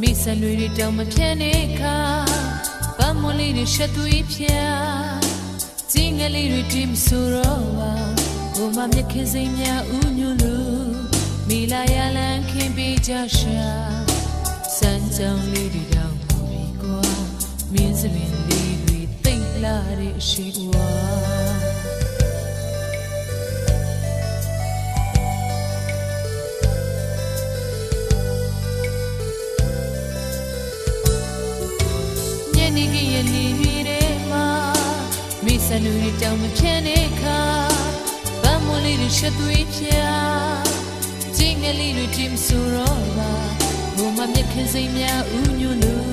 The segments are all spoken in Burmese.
မိဆန်တွေတောင်မပြတ်နေခါပန်းမလေးတွေရှက်သွေးပြကျင်းငယ်လေးတွေတိမဆိုတော့ပါဘုမမြက်ခင်စိမ်များဥညွလို့မိလာရလန်းခင်ပေးကြရှာစမ်းကြောင်လေးတွေတောင်ပြီးကွာမင်းစပင်လေးတွေတိတ်လာတဲ့အရှိကွာနေကရလီရဲမှာမိစနူရီတောင်မပြတ်နေခါဗမ်းမလေးတွေရှက်သွေးပြကျင်းငယ်လေးတွေတိမဆိုတော့ပါဘုမမြက်ခင်စိမ်များဥညွလို့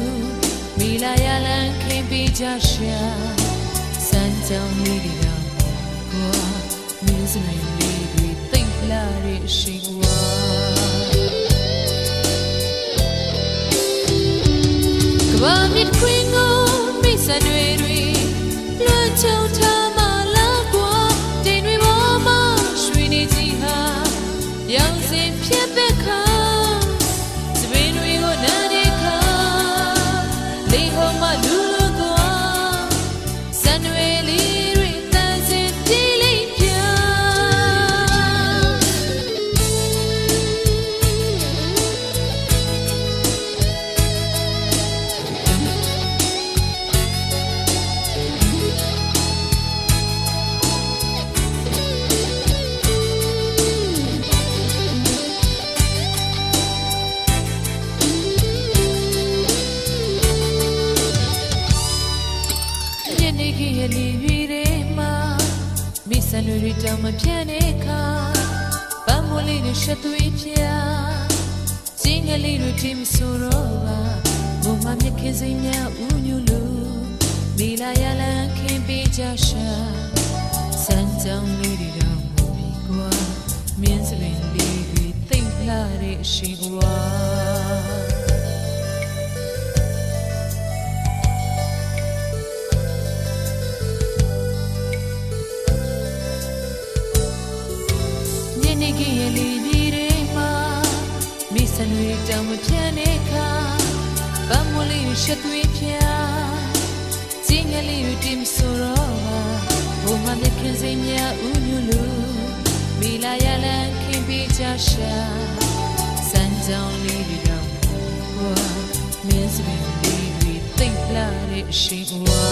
မိလာရလန်းခင်ပေးကြရှာစမ်းကြောင်လေးတွေတော့ကွာမင်းစမင်းလေးတွေသိမ့်လာတဲ့အရှိကွာကဘာမြစ်ခွင်းကိုမိစတွေလွှတ်ချုံထားမှလာကွာတင်တွေပေါ်မှာရွှေနေကြီးဟာရောင်စင်ဖြတ်ပက်ခါစပင်းတွေကိုနားနေခါလေးဟောမှလူလို့ကွာစံတွေလေးတွေတန်စင်တီးလေးပြနေကရလီရဲမှာမိစနူရီတောင်မပြတ်နေခါပန်းမလေးတွေရှက်သွေးပြကျင်းငယ်လေးတွေတိမဆိုတော့ပါဘုမမြက်ခင်စိမ်များဥညွလို့မိလာရလန်းခင်ပေးကြရှာစမ်းကြောင်လေးတွေတော့မပြီးကွာမင်းစပင်လေးတွေသိမ့်လာတဲ့အရှိကွာနေကရလီရဲမှာမိစနွေတောင်မပြတ်နေခါဗမ်းမလေးရှက်သွေးပြကျင်းငယ်လေးတွေတိမဆိုတော့ပါဘုမမြက်ခင်စိမ်များဥညွလို့မိလာရလန်းခင်ပေးကြရှာစမ်းကြောင်လေးတွေတော့ကွာမင်းစပင်လေးတွေသိမ့်လာတဲ့အရှိကွာ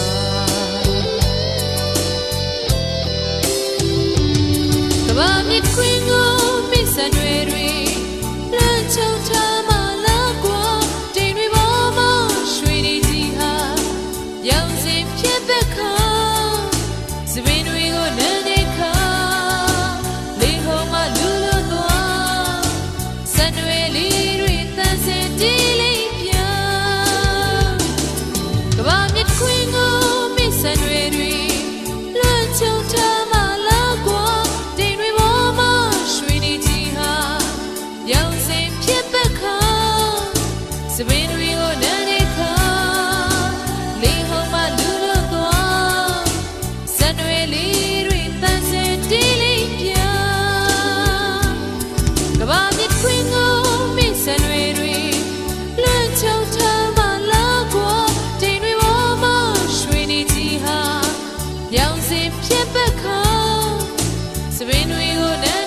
ကဘာမြစ်ခွင်းကိုမိစံတွေလမ်းချုံထားမှလာကွာတင်တွေပေါ်မှာရွှေနေကြီးဟာရောင်စင်ဖြတ်ပက်ခါစပင်းတွေကိုနားနေခါလေးဟောမှလူလို့သွားစံတွေလေးတွေတန်စင်တီးလေးပြကဘာမြစ်ခွင်းကိုမိစံတွေလမ်းချုံထားမှလာကွာရောင်စင်ဖြစ်ပက်ခါစပင်းတွေကိုနားနေခါလေးဟောမှလူလို့သွားစံတွေလေးတွေတန်စင်တီးလေးပြကဘာမြစ်ခွင်းကိုမိစံတွေလွှတ်ချုံထားမှလာကွာတင်တွေပေါ်မှာရွှေနေကြီးဟာရောင်စင်ဖြစ်ပက်ခါစပင်းတွေကိုနား